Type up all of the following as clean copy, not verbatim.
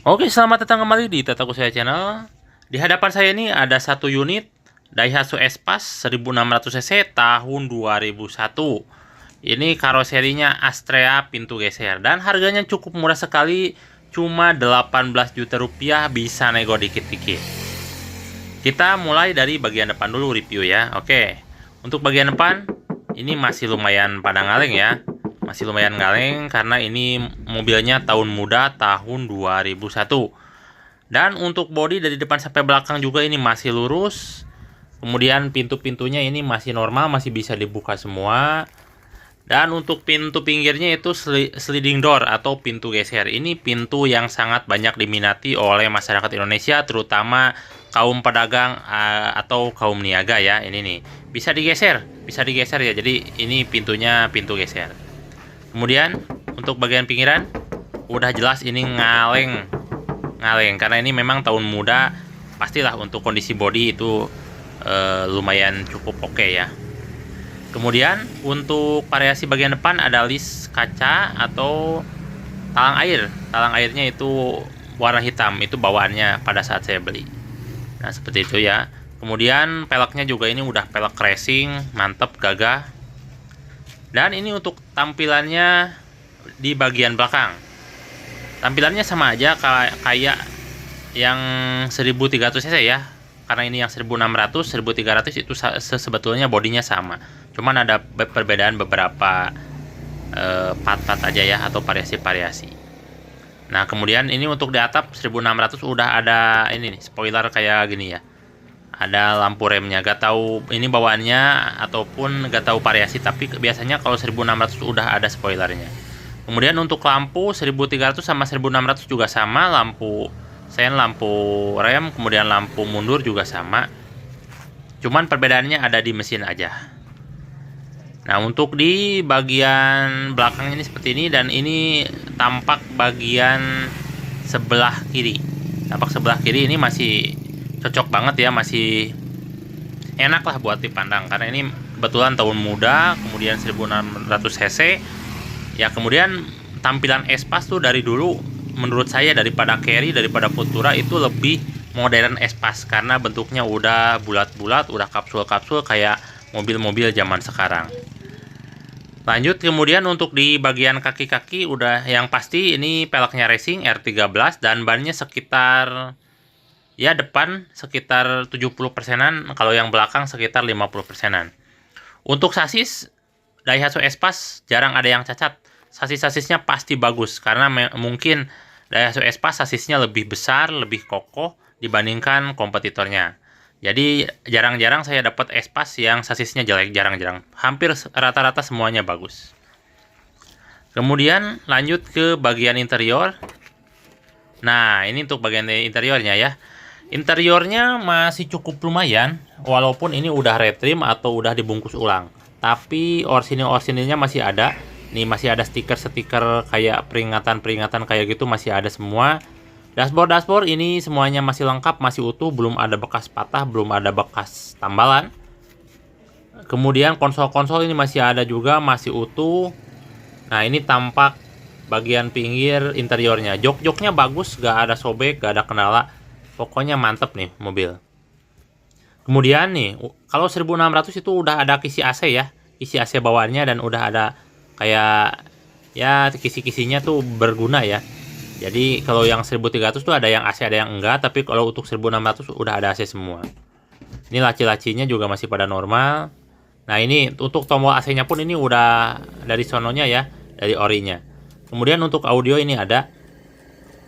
Oke, selamat datang kembali di Tataku Saya Channel. Di hadapan saya ini ada satu unit Daihatsu Espace 1600cc tahun 2001. Ini karoserinya Astrea pintu geser dan harganya cukup murah sekali, cuma 18 juta rupiah, bisa nego dikit-dikit. Kita mulai dari bagian depan dulu review ya. Oke. Untuk bagian depan ini masih lumayan pada ngaleng ya. Masih lumayan ngaleng karena ini mobilnya tahun muda tahun 2001. Dan untuk bodi dari depan sampai belakang juga ini masih lurus. Kemudian pintu-pintunya ini masih normal, masih bisa dibuka semua. Dan untuk pintu pinggirnya itu sliding door atau pintu geser. Ini pintu yang sangat banyak diminati oleh masyarakat Indonesia, terutama kaum pedagang atau kaum niaga ya. Ini nih, bisa digeser ya. Jadi ini pintunya pintu geser. Kemudian untuk bagian pinggiran udah jelas ini ngaleng karena ini memang tahun muda, pastilah untuk kondisi bodi itu lumayan cukup oke ya. Kemudian untuk variasi bagian depan ada list kaca atau talang air. Talang airnya itu warna hitam, itu bawaannya pada saat saya beli. Nah, seperti itu ya. Kemudian peleknya juga ini udah pelek racing, mantep, gagah. Dan ini untuk tampilannya di bagian belakang. Tampilannya sama aja kayak yang 1300cc ya. Karena ini yang 1600, 1300 itu sebetulnya bodinya sama. Cuman ada perbedaan beberapa part-part aja ya, atau variasi-variasi. Nah, kemudian ini untuk di atap 1600 udah ada ini nih, spoiler kayak gini ya. Ada lampu remnya, gak tahu ini bawaannya ataupun gak tahu variasi, tapi biasanya kalau 1600 udah ada spoilernya. Kemudian untuk lampu 1300 sama 1600 juga sama, lampu sen, lampu rem, kemudian lampu mundur juga sama. Cuman perbedaannya ada di mesin aja. Nah, untuk di bagian belakang ini seperti ini, dan ini tampak bagian sebelah kiri. Tampak sebelah kiri ini masih cocok banget ya, masih enak lah buat dipandang karena ini kebetulan tahun muda, kemudian 1600cc ya. Kemudian tampilan Espace tuh dari dulu menurut saya daripada Carry, daripada Futura itu lebih modern Espace karena bentuknya udah bulat-bulat, udah kapsul-kapsul kayak mobil-mobil zaman sekarang. Lanjut, kemudian untuk di bagian kaki-kaki udah yang pasti ini peleknya racing R13 dan bannya sekitar ya depan sekitar 70%-an, kalau yang belakang sekitar 50%-an. Untuk sasis Daihatsu Espace jarang ada yang cacat. Sasis-sasisnya pasti bagus karena mungkin Daihatsu Espace sasisnya lebih besar, lebih kokoh dibandingkan kompetitornya. Jadi jarang-jarang saya dapat Espace yang sasisnya jelek, jarang-jarang. Hampir rata-rata semuanya bagus. Kemudian lanjut ke bagian interior. Nah, ini untuk bagian interiornya ya. Interiornya masih cukup lumayan, walaupun ini udah retrim atau udah dibungkus ulang. Tapi orsinil-orsinilnya masih ada. Nih masih ada stiker-stiker kayak peringatan-peringatan kayak gitu, masih ada semua. Dashboard ini semuanya masih lengkap, masih utuh, belum ada bekas patah, belum ada bekas tambalan. Kemudian konsol-konsol ini masih ada juga, masih utuh. Nah, ini tampak bagian pinggir interiornya. Jok-joknya bagus, gak ada sobek, gak ada kendala. Pokoknya mantep nih mobil. Kemudian nih, kalau 1600 itu udah ada kisi AC ya. Kisi AC bawaannya, dan udah ada kayak ya kisi-kisinya tuh berguna ya. Jadi kalau yang 1300 tuh ada yang AC, ada yang enggak. Tapi kalau untuk 1600 udah ada AC semua. Ini laci-lacinya juga masih pada normal. Nah, ini untuk tombol AC-nya pun ini udah dari sononya ya, dari orinya. Kemudian untuk audio ini ada.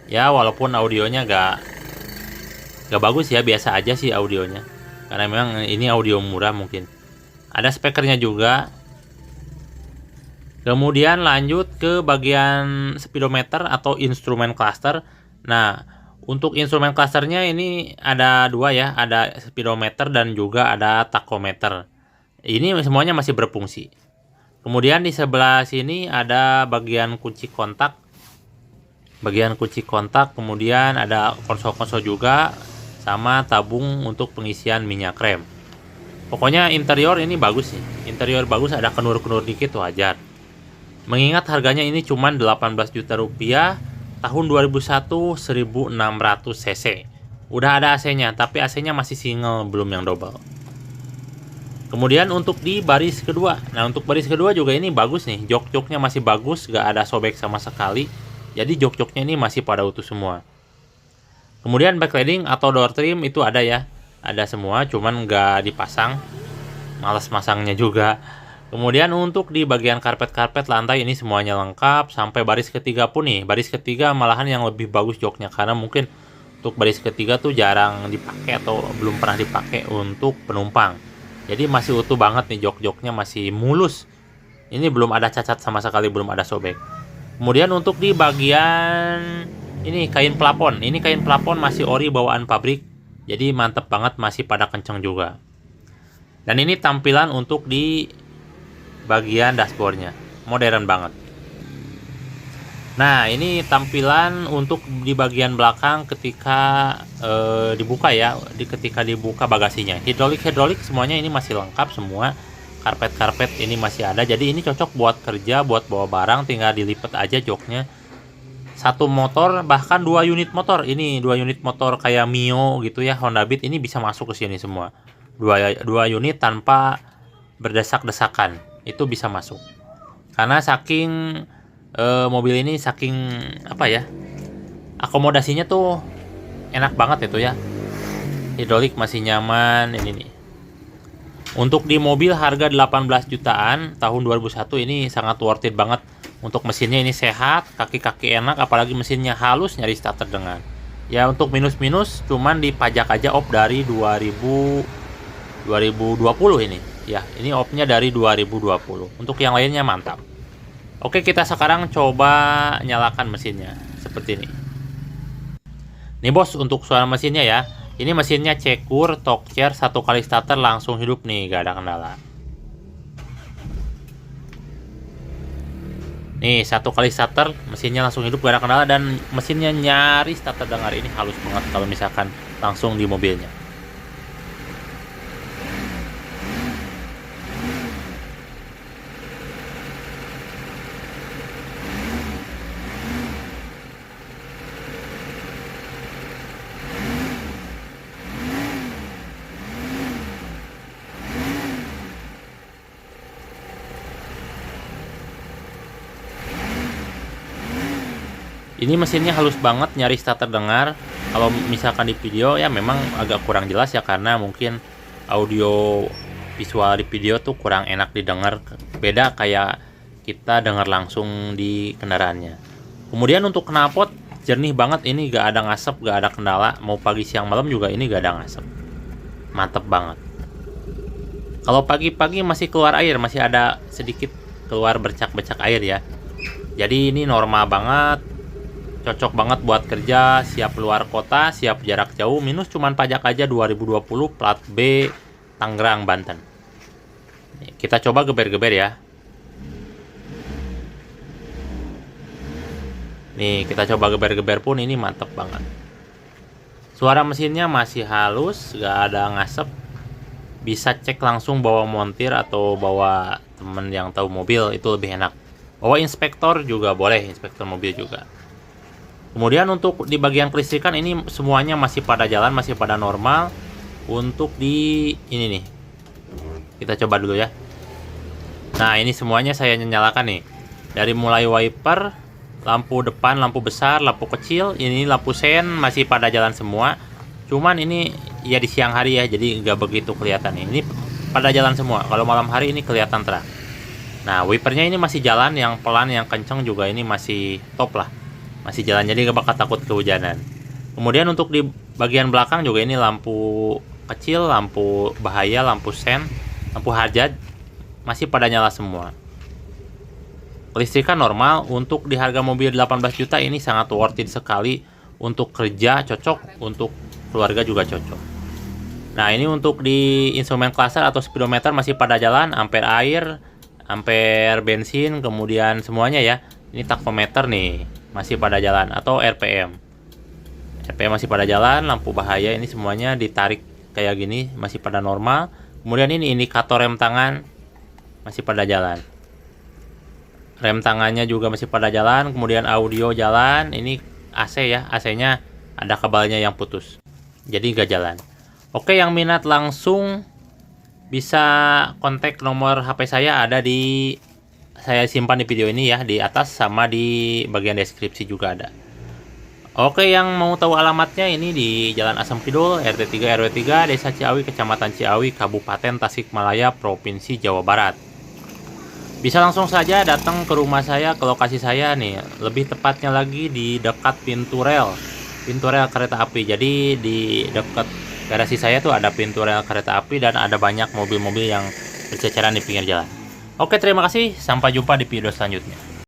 Ya, walaupun audionya gak bagus ya, biasa aja sih audionya karena memang ini audio murah mungkin. Ada speakernya juga. Kemudian lanjut ke bagian speedometer atau instrumen cluster. Nah, untuk instrumen clusternya ini ada dua ya, ada speedometer dan juga ada tachometer. Ini semuanya masih berfungsi. Kemudian di sebelah sini ada bagian kunci kontak, kemudian ada konsol-konsol juga, sama tabung untuk pengisian minyak rem. Pokoknya interior ini bagus sih. Interior bagus, ada kenur-kenur dikit wajar. Mengingat harganya ini cuma 18 juta rupiah tahun 2001 1600 cc. Udah ada AC-nya, tapi AC-nya masih single, belum yang double. Kemudian untuk di baris kedua, nah untuk baris kedua juga ini bagus nih, jok-joknya masih bagus, gak ada sobek sama sekali. Jadi jok-joknya ini masih pada utuh semua. Kemudian backlighting atau door trim itu ada ya, ada semua, cuman gak dipasang, males masangnya juga. Kemudian untuk di bagian karpet-karpet lantai ini semuanya lengkap, sampai baris ketiga pun nih, baris ketiga malahan yang lebih bagus joknya, karena mungkin untuk baris ketiga tuh jarang dipakai atau belum pernah dipakai untuk penumpang. Jadi masih utuh banget nih, jok-joknya masih mulus. Ini belum ada cacat sama sekali, belum ada sobek. Kemudian untuk di bagian ini kain plafon. Ini kain plafon masih ori bawaan pabrik. Jadi mantep banget, masih pada kenceng juga. Dan ini tampilan untuk di bagian dashboardnya. Modern banget. Nah, ini tampilan untuk di bagian belakang ketika dibuka ya, ketika dibuka bagasinya. Hidrolik semuanya ini masih lengkap semua. Karpet ini masih ada. Jadi ini cocok buat kerja, buat bawa barang, tinggal dilipat aja joknya. Satu motor, bahkan 2 unit motor. Ini 2 unit motor kayak Mio gitu ya, Honda Beat ini bisa masuk ke sini semua. 2 unit tanpa berdesak-desakan. Itu bisa masuk. Karena saking mobil ini saking apa ya, akomodasinya tuh enak banget itu ya. Hidrolik masih nyaman ini nih. Untuk di mobil harga 18 jutaan tahun 2001 ini sangat worth it banget. Untuk mesinnya ini sehat, kaki-kaki enak, apalagi mesinnya halus, nyaris tak terdengar. Ya untuk minus-minus cuman dipajak aja op dari 2020 ini. Ya, ini opnya dari 2020. Untuk yang lainnya mantap. Oke, kita sekarang coba nyalakan mesinnya seperti ini. Nih bos, untuk suara mesinnya ya. Ini mesinnya cekur, Talkchair, 1 kali starter langsung hidup nih, gak ada kendala. Nih 1 kali starter, mesinnya langsung hidup, gak ada kendala, dan mesinnya nyaris tak terdengar. Ini halus banget kalau misalkan langsung di mobilnya. Ini mesinnya halus banget, nyaris tak terdengar. Kalau misalkan di video ya memang agak kurang jelas ya, karena mungkin audio visual di video tuh kurang enak didengar. Beda kayak kita dengar langsung di kendaraannya. Kemudian untuk knalpot jernih banget, ini gak ada ngasep, gak ada kendala. Mau pagi siang malam juga ini gak ada ngasep. Mantep banget. Kalau pagi-pagi masih keluar air, masih ada sedikit keluar bercak-bercak air ya. Jadi ini normal banget. Cocok banget buat kerja, siap luar kota, siap jarak jauh. Minus cuman pajak aja 2020, plat B, Tangerang, Banten. Kita coba geber-geber ya. Nih, kita coba geber-geber pun ini mantep banget. Suara mesinnya masih halus, gak ada ngasep. Bisa cek langsung bawa montir atau bawa temen yang tahu mobil, itu lebih enak. Bawa inspektor juga boleh, inspektor mobil juga. Kemudian untuk di bagian kelistrikan ini semuanya masih pada jalan, masih pada normal. Untuk di ini nih, kita coba dulu ya. Nah ini semuanya saya nyalakan nih. Dari mulai wiper, lampu depan, lampu besar, lampu kecil, ini lampu sen masih pada jalan semua. Cuman ini ya di siang hari ya, jadi nggak begitu kelihatan. Ini pada jalan semua. Kalau malam hari ini kelihatan terang. Nah wipernya ini masih jalan, yang pelan, yang kenceng juga ini masih top lah. Masih jalan, jadi gak bakal takut kehujanan. Kemudian untuk di bagian belakang juga ini lampu kecil, lampu bahaya, lampu sen, lampu hajat masih pada nyala semua. Kelistrikan normal. Untuk di harga mobil 18 juta ini sangat worth it sekali. Untuk kerja cocok, untuk keluarga juga cocok. Nah ini untuk di instrumen cluster atau speedometer masih pada jalan, ampere air, ampere bensin, kemudian semuanya ya. Ini tachometer nih masih pada jalan, atau RPM masih pada jalan. Lampu bahaya ini semuanya ditarik kayak gini masih pada normal. Kemudian ini indikator rem tangan masih pada jalan, rem tangannya juga masih pada jalan. Kemudian audio jalan, ini AC ya, AC-nya ada kabelnya yang putus, jadi nggak jalan. Oke, yang minat langsung bisa kontak nomor HP saya, ada di saya simpan di video ini ya, di atas sama di bagian deskripsi juga ada. Oke, yang mau tahu alamatnya ini di Jalan Asam Kidul, RT 3 RW 3, Desa Ciawi, Kecamatan Ciawi, Kabupaten Tasikmalaya, Provinsi Jawa Barat. Bisa langsung saja datang ke rumah saya, ke lokasi saya nih, lebih tepatnya lagi di dekat pintu rel kereta api. Jadi di dekat garasi saya tuh ada pintu rel kereta api dan ada banyak mobil-mobil yang berceceran di pinggir jalan. Oke, terima kasih, sampai jumpa di video selanjutnya.